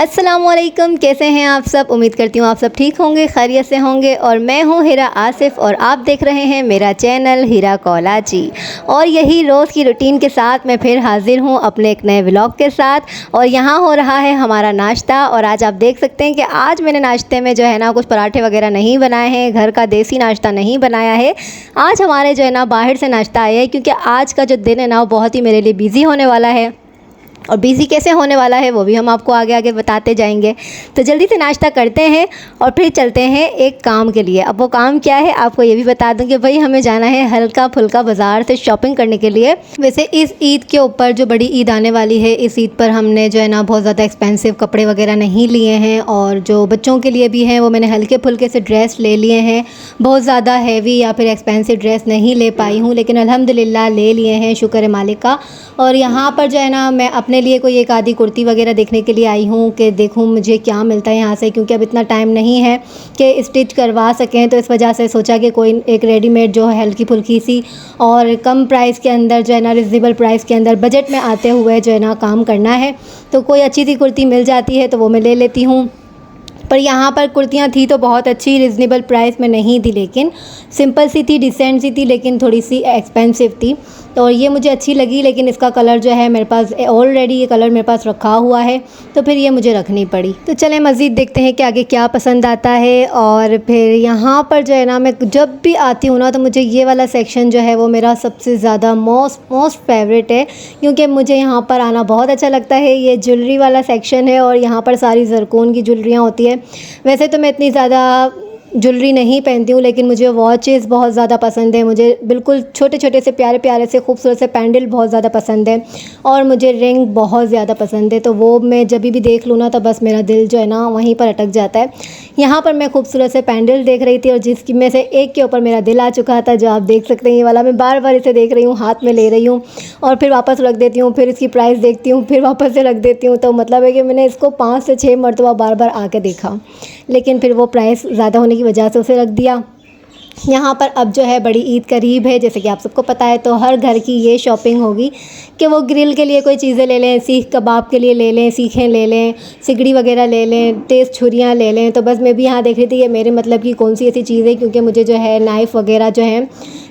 अस्सलामुअलैकुम, कैसे हैं आप सब। उम्मीद करती हूँ आप सब ठीक होंगे, खैरियत से होंगे। और मैं हूँ हिरा आसिफ और आप देख रहे हैं मेरा चैनल हिरा कौलाची। और यही रोज़ की रूटीन के साथ मैं फिर हाज़िर हूँ अपने एक नए व्लॉग के साथ। और यहाँ हो रहा है हमारा नाश्ता। और आज आप देख सकते हैं कि आज मैंने नाश्ते में जो है ना कुछ पराठे वगैरह नहीं बनाए हैं, घर का देसी नाश्ता नहीं बनाया है। आज हमारे जो है ना बाहर से नाश्ता आया है, क्योंकि आज का जो दिन है ना वो बहुत ही मेरे लिए बिज़ी होने वाला है। और बिज़ी कैसे होने वाला है वो भी हम आपको आगे आगे बताते जाएंगे। तो जल्दी से नाश्ता करते हैं और फिर चलते हैं एक काम के लिए। अब वो काम क्या है आपको ये भी बता दूं कि भाई हमें जाना है हल्का फुल्का बाज़ार से शॉपिंग करने के लिए। वैसे इस ईद के ऊपर जो बड़ी ईद आने वाली है, इस ईद पर हमने जो है ना बहुत ज़्यादा एक्सपेंसिव कपड़े वगैरह नहीं लिए हैं। और जो बच्चों के लिए भी हैं वो मैंने हल्के फुल्के से ड्रेस ले लिए हैं। बहुत ज़्यादा हैवी या फिर एक्सपेंसिव ड्रेस नहीं ले पाई हूँ, लेकिन अल्हम्दुलिल्लाह ले लिए हैं, शुक्र है मालिक का। और यहाँ पर जो है ना मैं अपने लिए कोई एक आधी कुर्ती वगैरह देखने के लिए आई हूँ कि देखूँ मुझे क्या मिलता है यहाँ से, क्योंकि अब इतना टाइम नहीं है कि स्टिच करवा सकें। तो इस वजह से सोचा कि कोई एक रेडीमेड जो है हल्की फुल्की सी और कम प्राइस के अंदर जो है ना रिजनेबल प्राइस के अंदर बजट में आते हुए जो है ना काम करना है। तो कोई अच्छी सी कुर्ती मिल जाती है तो वो मैं ले लेती हूँ। पर यहाँ पर कुर्तियाँ थी तो बहुत अच्छी, रिजनेबल प्राइस में नहीं थी, लेकिन सिंपल सी थी, डिसेंट सी थी, लेकिन थोड़ी सी एक्सपेंसिव थी। तो ये मुझे अच्छी लगी, लेकिन इसका कलर जो है मेरे पास ऑलरेडी ये कलर मेरे पास रखा हुआ है, तो फिर ये मुझे रखनी पड़ी। तो चलें मज़ीद देखते हैं कि आगे क्या पसंद आता है। और फिर यहाँ पर जो है ना मैं जब भी आती हूँ ना तो मुझे ये वाला सेक्शन जो है वो मेरा सबसे ज़्यादा मोस्ट फेवरेट है, क्योंकि मुझे यहाँ पर आना बहुत अच्छा लगता है। ये ज्वेलरी वाला सेक्शन है और यहाँ पर सारी ज़रकून की ज्वेलरियाँ होती है। वैसे तो मैं इतनी ज़्यादा ज्वेलरी नहीं पहनती हूँ, लेकिन मुझे वॉचेस बहुत ज़्यादा पसंद है। मुझे बिल्कुल छोटे छोटे से प्यारे प्यारे से खूबसूरत से पैंडल बहुत ज़्यादा पसंद है। और मुझे रिंग बहुत ज़्यादा पसंद है, तो वो मैं जब भी देख लूँ ना तो बस मेरा दिल जो है ना वहीं पर अटक जाता है। यहाँ पर मैं खूबसूरत से पैंडल देख रही थी और जिसकी में से एक के ऊपर मेरा दिल आ चुका था, जो आप देख सकते हैं। ये वाला मैं बार बार इसे देख रही हूँ, हाथ में ले रही हूँ और फिर वापस रख देती हूँ, फिर इसकी प्राइस देखती हूँ, फिर वापस से रख देती हूँ। तो मतलब है कि मैंने इसको 5 से 6 मरतबा बार बार आके देखा, लेकिन फिर वो प्राइस ज़्यादा होने की वजह से उसे रख दिया। यहाँ पर अब जो है बड़ी ईद करीब है, जैसे कि आप सबको पता है, तो हर घर की ये शॉपिंग होगी कि वो ग्रिल के लिए कोई चीज़ें ले लें, सीख कबाब के लिए ले लें, सीखें ले लें, सिगड़ी वगैरह ले लें, तेज़ छुरियाँ ले लें। तो बस मैं भी यहाँ देख रही थी कि मेरे मतलब की कौन सी ऐसी चीज़ है, क्योंकि मुझे जो है नाइफ़ वगैरह जो है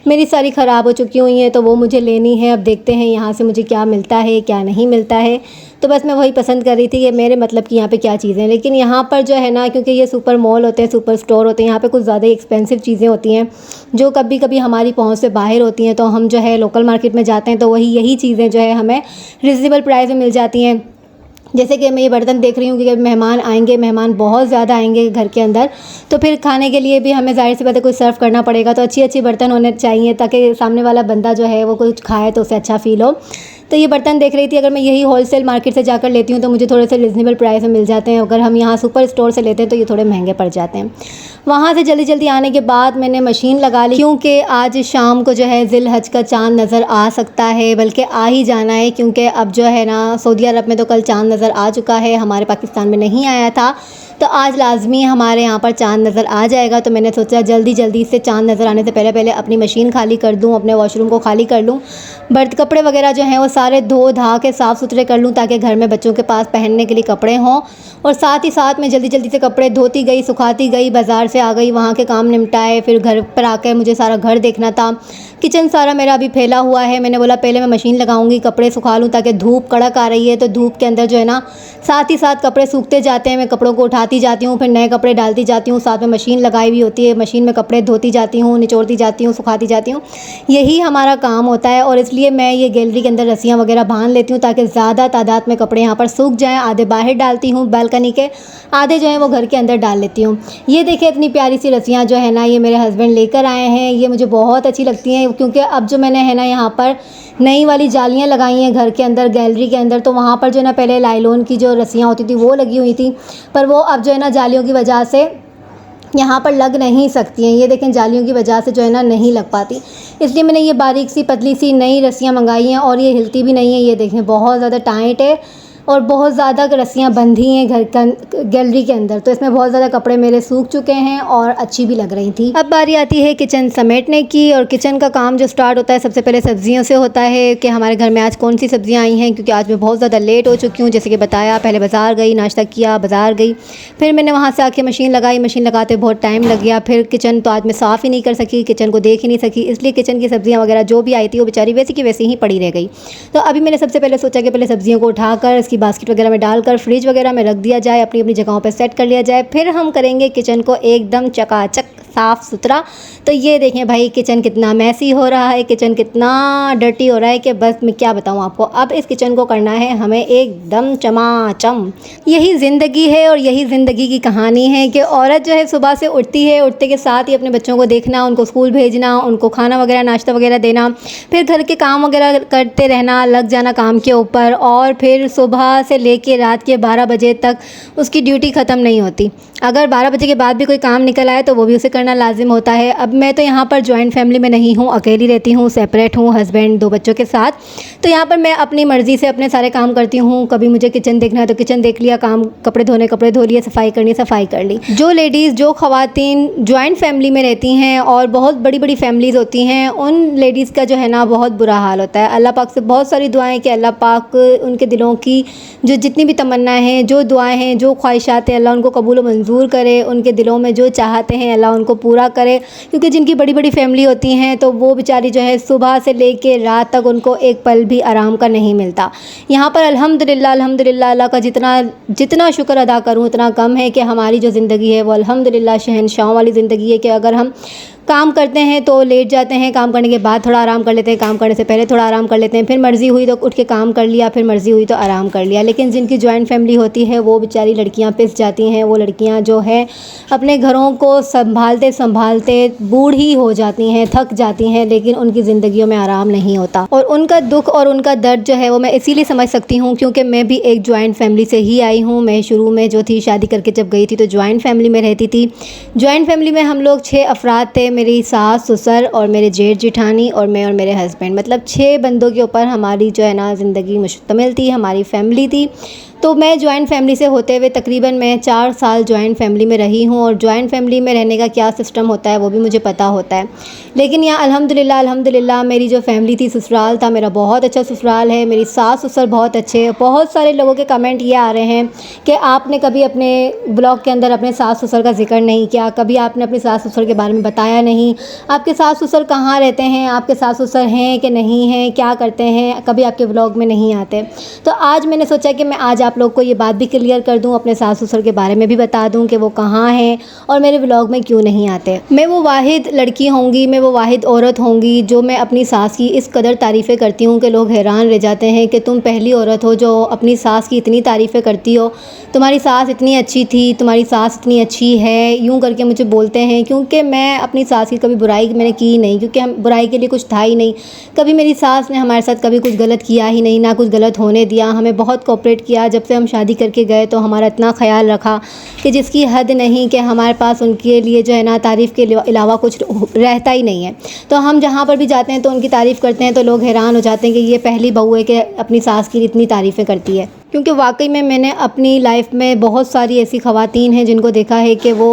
मेरी सारी ख़राब हो चुकी हुई हैं, तो वो मुझे लेनी है। अब देखते हैं यहाँ से मुझे क्या मिलता है क्या नहीं मिलता है। तो बस मैं वही पसंद कर रही थी कि मेरे मतलब कि यहाँ पे क्या चीज़ें हैं। लेकिन यहाँ पर जो है ना, क्योंकि ये सुपर मॉल होते हैं, सुपर स्टोर होते हैं, यहाँ पे कुछ ज़्यादा ही एक्सपेंसिव चीज़ें होती हैं जो कभी कभी हमारी पहुँच से बाहर होती हैं। तो हम जो है लोकल मार्केट में जाते हैं तो वही यही चीज़ें जो है हमें रिजनेबल प्राइस में मिल जाती हैं। जैसे कि मैं ये बर्तन देख रही हूँ कि मेहमान आएंगे, मेहमान बहुत ज़्यादा आएंगे घर के अंदर, तो फिर खाने के लिए भी हमें ज़ाहिर सी बात है कुछ सर्व करना पड़ेगा। तो अच्छी अच्छी बर्तन होने चाहिए ताकि सामने वाला बंदा जो है वो कुछ खाए तो उसे अच्छा फ़ील हो। तो ये बर्तन देख रही थी, अगर मैं यही होलसेल मार्केट से जाकर लेती हूँ तो मुझे थोड़े से रिजनेबल प्राइस में मिल जाते हैं। अगर हम यहाँ सुपर स्टोर से लेते हैं तो ये थोड़े महंगे पड़ जाते हैं। वहाँ से जल्दी जल्दी आने के बाद मैंने मशीन लगा ली, क्योंकि आज शाम को जो है ज़िल हज का चाँद नज़र आ सकता है, बल्कि आ ही जाना है। क्योंकि अब जो है ना सऊदी अरब में तो कल चाँद नज़र आ चुका है, हमारे पाकिस्तान में नहीं आया था, तो आज लाजमी हमारे यहाँ पर चाँद नज़र आ जाएगा। तो मैंने सोचा जल्दी जल्दी से चाँद नज़र आने से पहले पहले अपनी मशीन खाली कर दूँ, अपने वॉशरूम को खाली कर लूँ, कपड़े वगैरह जो हैं वो सारे धो धा के साफ़ सुथरे कर लूँ, ताकि घर में बच्चों के पास पहनने के लिए कपड़े हों। और साथ ही साथ मैं जल्दी जल्दी से कपड़े धोती गई, सुखाती गई, बाज़ार से आ गई, वहाँ के काम निपटाए। फिर घर पर आकर मुझे सारा घर देखना था, किचन सारा मेरा अभी फैला हुआ है। मैंने बोला पहले मैं मशीन लगाऊंगी, कपड़े सुखा लूँ, ताकि धूप कड़क आ रही है तो धूप के अंदर जो है ना साथ ही साथ कपड़े सूखते जाते हैं। मैं कपड़ों को उठाती जाती हूँ, फिर नए कपड़े डालती जाती हूँ, साथ में मशीन लगाई हुई होती है, मशीन में कपड़े धोती जाती हूँ, निचोड़ती जाती हूँ, सुखाती जाती हूँ। यही हमारा काम होता है। और इसलिए मैं ये गैलरी के अंदर रस्सियाँ वगैरह बांध लेती हूँ ताकि ज़्यादा तादाद में कपड़े यहाँ पर सूख जाएँ। आधे बाहर डालती हूँ बालकनी के, आधे जो है वो घर के अंदर डाल लेती हूँ। ये देखिए इतनी प्यारी सी रस्सियाँ जो है ना ये मेरे हस्बैंड लेकर आए हैं, ये मुझे बहुत अच्छी लगती हैं। क्योंकि अब जो मैंने है ना यहाँ पर नई वाली जालियाँ लगाई हैं घर के अंदर, गैलरी के अंदर, तो वहाँ पर जो है ना पहले लाइलॉन की जो रस्सियाँ होती थी वो लगी हुई थी, पर वो अब जो है ना जालियों की वजह से यहाँ पर लग नहीं सकती हैं। ये देखें जालियों की वजह से जो है ना नहीं लग पाती, इसलिए मैंने ये बारीक सी पतली सी नई रस्सियाँ मंगाई हैं और ये हिलती भी नहीं है। ये देखें बहुत ज़्यादा टाइट है, और बहुत ज़्यादा रस्सियाँ बंधी हैं घर का गैलरी के अंदर, तो इसमें बहुत ज़्यादा कपड़े मेरे सूख चुके हैं और अच्छी भी लग रही थी। अब बारी आती है किचन समेटने की, और किचन का काम जो स्टार्ट होता है सबसे पहले सब्जियों से होता है कि हमारे घर में आज कौन सी सब्जियां आई हैं, क्योंकि आज मैं बहुत ज़्यादा लेट हो चुकी हूँ। जैसे कि बताया, पहले बाज़ार गई, नाश्ता किया, बाज़ार गई, फिर मैंने वहाँ से आके मशीन लगाई, मशीन लगाते बहुत टाइम लग गया। फिर किचन तो आज मैं साफ़ ही नहीं कर सकी, किचन को देख ही नहीं सकी, इसलिए किचन की सब्जियाँ वगैरह जो भी आई थी वो बेचारी वैसी की वैसी ही पड़ी रह गई। तो अभी मैंने सबसे पहले सोचा कि पहले सब्जियों को उठाकर इसकी बास्केट वगैरह में डालकर फ्रिज वगैरह में रख दिया जाए, अपनी अपनी जगहों पर सेट कर लिया जाए, फिर हम करेंगे किचन को एकदम चकाचक साफ़ सुथरा। तो ये देखें भाई, किचन कितना मैसी हो रहा है, किचन कितना डर्टी हो रहा है कि बस मैं क्या बताऊँ आपको। अब इस किचन को करना है हमें एकदम चमाचम। यही ज़िंदगी है और यही ज़िंदगी की कहानी है कि औरत जो है सुबह से उठती है, उठते के साथ ही अपने बच्चों को देखना, उनको स्कूल भेजना, उनको खाना वगैरह नाश्ता वगैरह देना, फिर घर के काम वगैरह करते रहना, लग जाना काम के ऊपर, और फिर सुबह से लेके रात के 12 बजे तक उसकी ड्यूटी ख़त्म नहीं होती। अगर 12 बजे के बाद भी कोई काम निकल आए तो वो भी उसे करना लाजिम होता है। अब मैं तो यहाँ पर जॉइंट फैमिली में नहीं हूँ, अकेली रहती हूँ, सेपरेट हूँ हस्बैंड 2 बच्चों के साथ। तो यहाँ पर मैं अपनी मर्ज़ी से अपने सारे काम करती हूँ। कभी मुझे किचन देखना है तो किचन देख लिया, काम कपड़े धोने कपड़े धो लिए, सफाई करनी सफाई कर ली। जो लेडीज़, जो ख़वातीन जॉइंट फैमिली में रहती हैं और बहुत बड़ी बड़ी फैमिलीज़ होती हैं, उन लेडीज़ का जो है ना बहुत बुरा हाल होता है। अल्लाह पाक से बहुत सारी दुआएं कि अल्लाह पाक उनके दिलों की जो जितनी भी तमन्नाएं हैं, जो दुआएं हैं, जो ख्वाहिशात हैं, अल्लाह उनको कबूल व मंजूर करे। उनके दिलों में जो चाहते हैं अल्लाह उनको पूरा करे, क्योंकि जिनकी बड़ी बड़ी फैमिली होती हैं तो वो बेचारी जो है सुबह से लेके रात तक उनको एक पल भी आराम का नहीं मिलता। यहाँ पर अल्हम्दुलिल्लाह अल्हम्दुलिल्लाह अल्लाह का जितना शुक्र अदा करूँ उतना कम है कि हमारी जो ज़िंदगी है वो अल्हम्दुलिल्लाह शहंशाहों वाली ज़िंदगी है कि अगर हम काम करते हैं तो लेट जाते हैं, काम करने के बाद थोड़ा आराम कर लेते हैं, काम करने से पहले थोड़ा आराम कर लेते हैं, फिर मर्ज़ी हुई तो उठ के काम कर लिया, फिर मर्ज़ी हुई तो आराम कर लिया। लेकिन जिनकी जॉइंट फैमिली होती है वो बेचारी लड़कियां पिस जाती हैं। वो लड़कियां जो है अपने घरों को संभालते संभालते बूढ़ी हो जाती हैं, थक जाती हैं, लेकिन उनकी ज़िंदगियों में आराम नहीं होता। और उनका दुख और उनका दर्द जो है वो मैं इसीलिए समझ सकती हूँ क्योंकि मैं भी एक जॉइंट फैमिली से ही आई हूँ। मैं शुरू में जो थी शादी करके जब गई थी तो जॉइंट फैमिली में रहती थी। जॉइंट फैमिली में हम लोग 6 अफराद थे, मेरी सास ससुर और मेरे जेठ जेठानी और मैं और मेरे हस्बैंड, मतलब 6 बंदों के ऊपर हमारी जो है ना ज़िंदगी मुश्तमिल थी, हमारी फैमिली थी। तो मैं जॉइंट फैमिली से होते हुए तकरीबन मैं 4 साल जॉइंट फैमिली में रही हूँ, और जॉइंट फैमिली में रहने का क्या सिस्टम होता है वो भी मुझे पता होता है। लेकिन यहाँ अल्हम्दुलिल्लाह अल्हम्दुलिल्लाह मेरी जो फैमिली थी, ससुराल था मेरा बहुत अच्छा ससुराल है, मेरी सास ससुर बहुत अच्छे। बहुत सारे लोगों के कमेंट ये आ रहे हैं कि आपने कभी अपने ब्लॉग के अंदर अपने सास ससुर का जिक्र नहीं किया, कभी आपने अपने सास ससुर के बारे में बताया नहीं, आपके सास ससुर कहाँ रहते हैं, आपके सास ससुर हैं कि नहीं हैं, क्या करते हैं, कभी आपके ब्लॉग में नहीं आते। तो आज मैंने सोचा कि मैं आज आप लोग को ये बात भी क्लियर कर दूं, अपने सास ससुर के बारे में भी बता दूं कि वो कहाँ हैं और मेरे व्लॉग में क्यों नहीं आते। मैं वो वाहिद लड़की होंगी, मैं वो वाहिद औरत होंगी जो मैं अपनी सास की इस कदर तारीफ़ें करती हूँ कि लोग हैरान रह जाते हैं कि तुम पहली औरत हो जो अपनी सास की इतनी तारीफ़ें करती हो, तुम्हारी सास इतनी अच्छी थी, तुम्हारी सास इतनी अच्छी है, यूँ करके मुझे बोलते हैं। क्योंकि मैं अपनी सास की कभी बुराई मैंने की नहीं, क्योंकि हम बुराई के लिए कुछ था ही नहीं। कभी मेरी सास ने हमारे साथ कभी कुछ गलत किया ही नहीं, ना कुछ गलत होने दिया, हमें बहुत कोऑपरेट किया। जब से हम शादी करके गए तो हमारा इतना ख्याल रखा कि जिसकी हद नहीं, कि हमारे पास उनके लिए जो है ना तारीफ़ के अलावा कुछ रहता ही नहीं है। तो हम जहाँ पर भी जाते हैं तो उनकी तारीफ़ करते हैं तो लोग हैरान हो जाते हैं कि ये पहली बहू है कि अपनी सास की इतनी तारीफ़ें करती है। क्योंकि वाकई में मैंने अपनी लाइफ में बहुत सारी ऐसी ख़वातीन हैं जिनको देखा है कि वो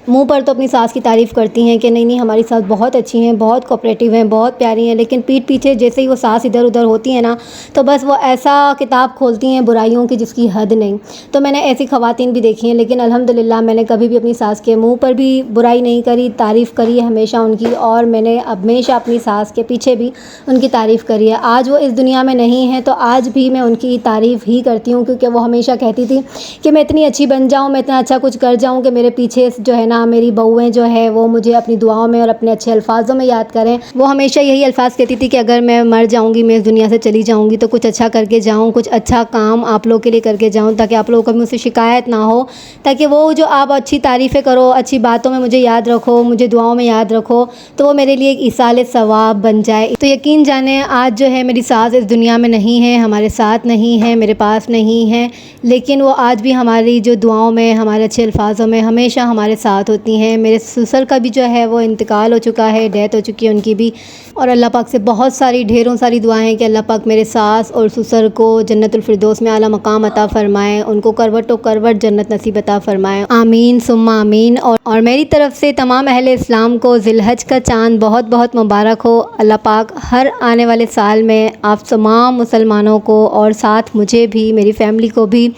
मुंह पर तो अपनी सास की तारीफ़ करती हैं कि नहीं नहीं हमारी सास बहुत अच्छी हैं, बहुत कोऑपरेटिव हैं, बहुत प्यारी हैं, लेकिन पीठ पीछे जैसे ही वो सास इधर उधर होती है ना तो बस वो ऐसा किताब खोलती हैं बुराइयों की जिसकी हद नहीं। तो मैंने ऐसी ख़वातीन भी देखी हैं, लेकिन अल्हम्दुलिल्लाह मैंने कभी भी अपनी सास के मुंह पर भी बुराई नहीं करी, तारीफ़ करी है हमेशा उनकी, और मैंने हमेशा अपनी सास के पीछे भी उनकी तारीफ़ करी है। आज वो इस दुनिया में नहीं है तो आज भी मैं उनकी तारीफ़ ही करती हूँ, क्योंकि वो हमेशा कहती थी कि मैं इतनी अच्छी बन जाऊँ, मैं इतना अच्छा कुछ कर जाऊँ कि मेरे पीछे जो है ना मेरी बहुएं जो है वो मुझे अपनी दुआओं में और अपने अच्छे अल्फाजों में याद करें। वो हमेशा यही अल्फाज कहती थी कि अगर मैं मर जाऊंगी, मैं इस दुनिया से चली जाऊंगी तो कुछ अच्छा करके जाऊं, कुछ अच्छा काम आप लोग के लिए करके जाऊं, ताकि आप लोगों को मुझसे शिकायत ना हो, ताकि वो जो आप अच्छी तारीफ़ें करो, अच्छी बातों में मुझे याद रखो, मुझे दुआओं में याद रखो, तो वो मेरे लिए एक इसाले सवाब बन जाए। तो यकीन जाने आज जो है मेरी सास इस दुनिया में नहीं है, हमारे साथ नहीं है, मेरे पास नहीं है, लेकिन वो आज भी हमारी जो दुआओं में, हमारे अच्छे अल्फाजों में हमेशा हमारे साथ होती हैं। मेरे ससुर का भी जो है वो इंतकाल हो चुका है, डेथ हो चुकी है उनकी भी। और अल्लाह पाक से बहुत सारी ढेरों सारी दुआएं हैं कि अल्लाह पाक मेरे सास और ससुर को जन्नतुल फिरदौस में आला मकाम अता फ़रमाएँ, उनको करवट करवट जन्नत नसीब अता फ़रमाएँ। आमीन सुम्मा आमीन। और मेरी तरफ़ से तमाम अहले इस्लाम को ज़िलहज का चाँद बहुत बहुत मुबारक हो। अल्लाह पाक हर आने वाले साल में आप तमाम मुसलमानों को और साथ मुझे भी, मेरी फ़ैमिली को भी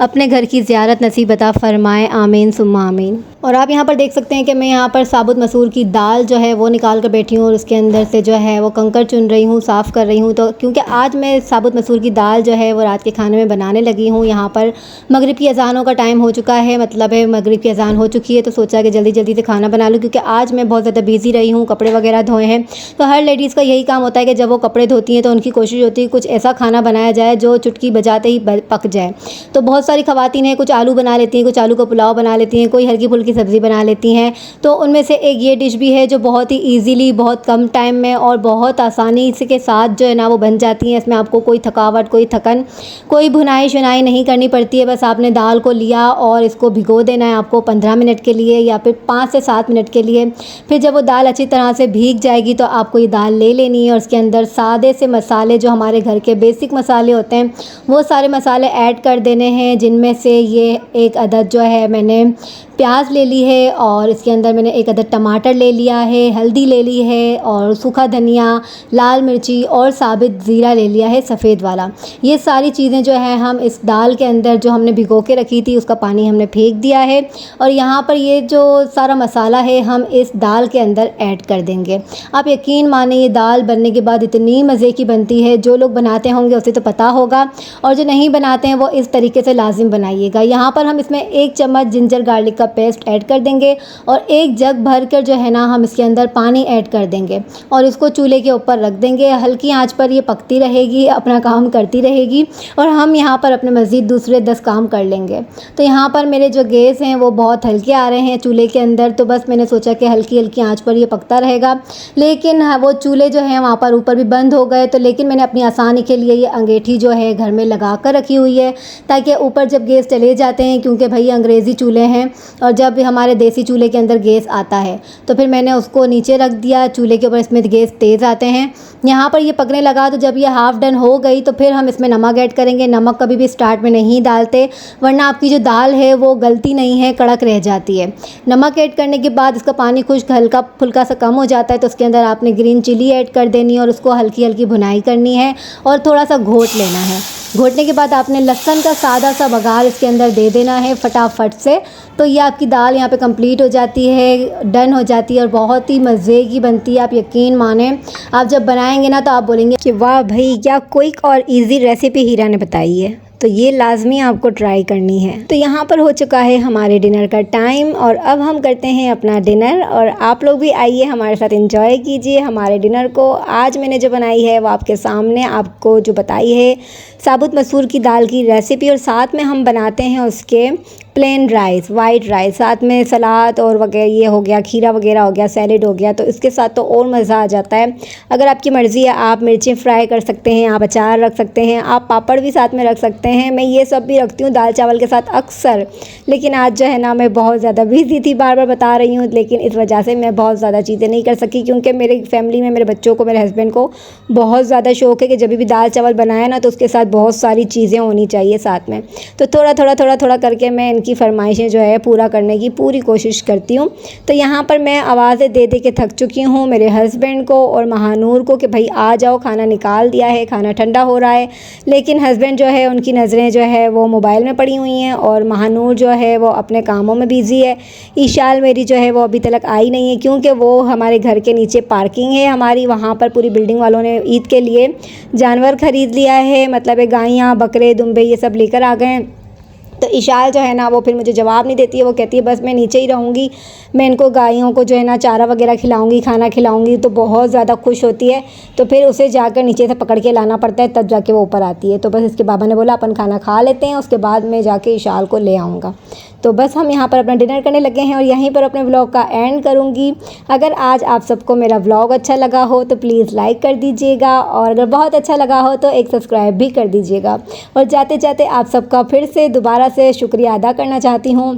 अपने घर की ज़ियारत नसीब अता फ़रमाएँ। आमीन सुम्मा आमीन। और आप यहाँ पर देख सकते हैं कि मैं यहाँ पर साबुत मसूर की दाल जो है वो निकाल कर बैठी हूँ और उसके अंदर से जो है वो कंकड़ चुन रही हूँ, साफ़ कर रही हूँ। तो क्योंकि आज मैं साबुत मसूर की दाल जो है वो रात के खाने में बनाने लगी हूँ। यहाँ पर मगरिब की अज़ानों का टाइम हो चुका है, मतलब है मगरिब की अज़ान हो चुकी है, तो सोचा कि जल्दी जल्दी से खाना बना लूँ क्योंकि आज मैं बहुत ज़्यादा बिज़ी रही हूँ, कपड़े वगैरह धोए हैं। तो हर लेडीज़ का यही काम होता है कि जब वो कपड़े धोती हैं तो उनकी कोशिश होती है कुछ ऐसा खाना बनाया जाए जो चुटकी बजाते ही पक जाए। तो बहुत सारी ख़वातीन हैं, कुछ आलू बना लेती हैं, कुछ आलू का पुलाव बना लेती हैं, कोई हल्की फुल्की सब्ज़ी बना लेती हैं। तो उनमें से एक ये डिश भी है जो बहुत ही इजीली, बहुत कम टाइम में और बहुत आसानी से के साथ जो है ना वो बन जाती हैं। इसमें आपको कोई थकावट, कोई थकन, कोई भुनाई शुनाई नहीं करनी पड़ती है। बस आपने दाल को लिया और इसको भिगो देना है आपको 15 मिनट के लिए या फिर 5 से 7 मिनट के लिए। फिर जब वो दाल अच्छी तरह से भीग जाएगी तो आपको ये दाल ले लेनी है और उसके अंदर सादे से मसाले, जो हमारे घर के बेसिक मसाले होते हैं, वो सारे मसाले ऐड कर देने हैं, जिनमें से ये एक अदद जो है मैंने प्याज ले ली है और इसके अंदर मैंने एक अदद टमाटर ले लिया है, हल्दी ले ली है और सूखा धनिया, लाल मिर्ची और साबित ज़ीरा ले लिया है सफ़ेद वाला। ये सारी चीज़ें जो है हम इस दाल के अंदर जो हमने भिगो के रखी थी उसका पानी हमने फेंक दिया है और यहाँ पर ये जो सारा मसाला है हम इस दाल के अंदर ऐड कर देंगे। आप यकीन माने ये दाल बनने के बाद इतनी मज़े की बनती है, जो लोग बनाते होंगे उसे तो पता होगा और जो नहीं बनाते हैं वो इस तरीके से लाजिम बनाइएगा। यहाँ पर हम इसमें 1 चम्मच जिंजर गार्लिक पेस्ट ऐड कर देंगे और 1 जग भर कर जो है ना हम इसके अंदर पानी ऐड कर देंगे और इसको चूल्हे के ऊपर रख देंगे। हल्की आंच पर ये पकती रहेगी, अपना काम करती रहेगी और हम यहाँ पर अपने मज़ीद दूसरे 10 काम कर लेंगे। तो यहाँ पर मेरे जो गैस हैं वो बहुत हल्के आ रहे हैं चूल्हे के अंदर, तो बस मैंने सोचा कि हल्की हल्की आंच पर ये पकता रहेगा। लेकिन वो चूल्हे जो हैं वहाँ पर ऊपर भी बंद हो गए, तो लेकिन मैंने अपनी आसानी के लिए ये अंगीठी जो है घर में लगा कर रखी हुई है ताकि ऊपर जब गैस चले जाते हैं, क्योंकि भाई अंग्रेज़ी चूल्हे हैं और जब भी हमारे देसी चूल्हे के अंदर गैस आता है तो फिर मैंने उसको नीचे रख दिया चूल्हे के ऊपर, इसमें गैस तेज़ आते हैं। यहाँ पर ये पकने लगा तो जब ये हाफ़ डन हो गई तो फिर हम इसमें नमक ऐड करेंगे। नमक कभी भी स्टार्ट में नहीं डालते वरना आपकी जो दाल है वो गलती नहीं है, कड़क रह जाती है। नमक ऐड करने के बाद इसका पानी खुश्क हल्का फुल्का सा कम हो जाता है तो उसके अंदर आपने ग्रीन चिली ऐड कर देनी है और उसको हल्की हल्की भुनाई करनी है और थोड़ा सा घोट लेना है। घोटने के बाद आपने लहसुन का सादा सा बघार इसके अंदर दे देना है फटाफट से। तो ये आपकी दाल यहाँ पे कंप्लीट हो जाती है, डन हो जाती है और बहुत ही मज़े की बनती है। आप यकीन माने, आप जब बनाएंगे ना तो आप बोलेंगे कि वाह भाई क्या क्विक और इजी रेसिपी हीरा ने बताई है, तो ये लाजमी आपको ट्राई करनी है। तो यहाँ पर हो चुका है हमारे डिनर का टाइम और अब हम करते हैं अपना डिनर और आप लोग भी आइए हमारे साथ एंजॉय कीजिए हमारे डिनर को। आज मैंने जो बनाई है वो आपके सामने आपको जो बताई है साबुत मसूर की दाल की रेसिपी और साथ में हम बनाते हैं उसके प्लेन राइस, वाइट राइस, साथ में सलाद और वगैरह ये हो गया, खीरा वगैरह हो गया, सैलेड हो गया, तो इसके साथ तो और मज़ा आ जाता है। अगर आपकी मर्ज़ी है आप मिर्चें फ्राई कर सकते हैं, आप अचार रख सकते हैं, आप पापड़ भी साथ में रख सकते हैं। मैं ये सब भी रखती हूँ दाल चावल के साथ अक्सर, लेकिन आज जो है ना मैं बहुत ज़्यादा बिज़ी थी, बार बार बता रही हूँ, लेकिन इस वजह से मैं बहुत ज़्यादा चीज़ें नहीं कर सकी क्योंकि मेरी फैमिली में मेरे बच्चों को, मेरे हस्बैंड को बहुत ज़्यादा शौक़ है कि जब भी दाल चावल बनाए ना तो उसके साथ बहुत सारी चीज़ें होनी चाहिए साथ में। तो थोड़ा करके मैं इनकी फरमाइशें जो है पूरा करने की पूरी कोशिश करती हूँ। तो यहाँ पर मैं आवाज़ें दे दे के थक चुकी हूँ मेरे हस्बैंड को और महानूर को कि भाई आ जाओ, खाना निकाल दिया है, खाना ठंडा हो रहा है। लेकिन हस्बैंड जो है उनकी नज़रें जो है वो मोबाइल में पड़ी हुई हैं और महानूर जो है वो अपने कामों में बिज़ी है। ईशाल मेरी जो है वो अभी तक आई नहीं है क्योंकि वो हमारे घर के नीचे पार्किंग है हमारी, वहाँ पर पूरी बिल्डिंग वालों ने ईद के लिए जानवर ख़रीद लिया है, मतलब गायें, बकरे, दुम्बे ये सब लेकर आ गए हैं। तो इशाल जो है ना वो फिर मुझे जवाब नहीं देती है, वो कहती है बस मैं नीचे ही रहूँगी, मैं इनको गायों को जो है ना चारा वगैरह खिलाऊंगी, खाना खिलाऊंगी। तो बहुत ज़्यादा खुश होती है, तो फिर उसे जाकर नीचे से पकड़ के लाना पड़ता है तब जाके वो ऊपर आती है। तो बस इसके बाबा ने बोला अपन खाना खा लेते हैं, उसके बाद मैं जाके इशाल को ले आऊँगा। तो बस हम यहाँ पर अपना डिनर करने लगे हैं और यहीं पर अपने व्लॉग का एंड करूँगी। अगर आज आप सबको मेरा व्लॉग अच्छा लगा हो तो प्लीज़ लाइक कर दीजिएगा और अगर बहुत अच्छा लगा हो तो एक सब्सक्राइब भी कर दीजिएगा। और जाते जाते आप सबका फिर से दोबारा से शुक्रिया अदा करना चाहती हूँ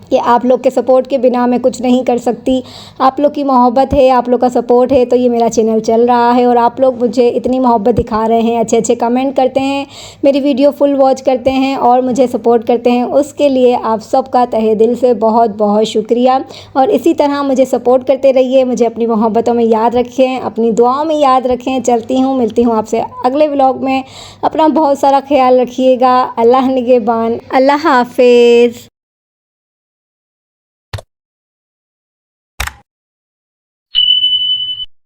कि आप लोग के सपोर्ट के बिना मैं कुछ नहीं कर सकती। आप लोग की मोहब्बत है, आप लोग का सपोर्ट है तो ये मेरा चैनल चल रहा है। और आप लोग मुझे इतनी मोहब्बत दिखा रहे हैं, अच्छे अच्छे कमेंट करते हैं, मेरी वीडियो फुल वॉच करते हैं और मुझे सपोर्ट करते हैं, उसके लिए आप सबका तहे दिल से बहुत बहुत शुक्रिया। और इसी तरह मुझे सपोर्ट करते रहिए, मुझे अपनी मोहब्बतों में याद रखें, अपनी दुआओं में याद रखें। चलती हूँ, मिलती हूँ आपसे अगले व्लॉग में। अपना बहुत सारा ख्याल रखिएगा। अल्लाह निगहबान, अल्लाह हाफिज़।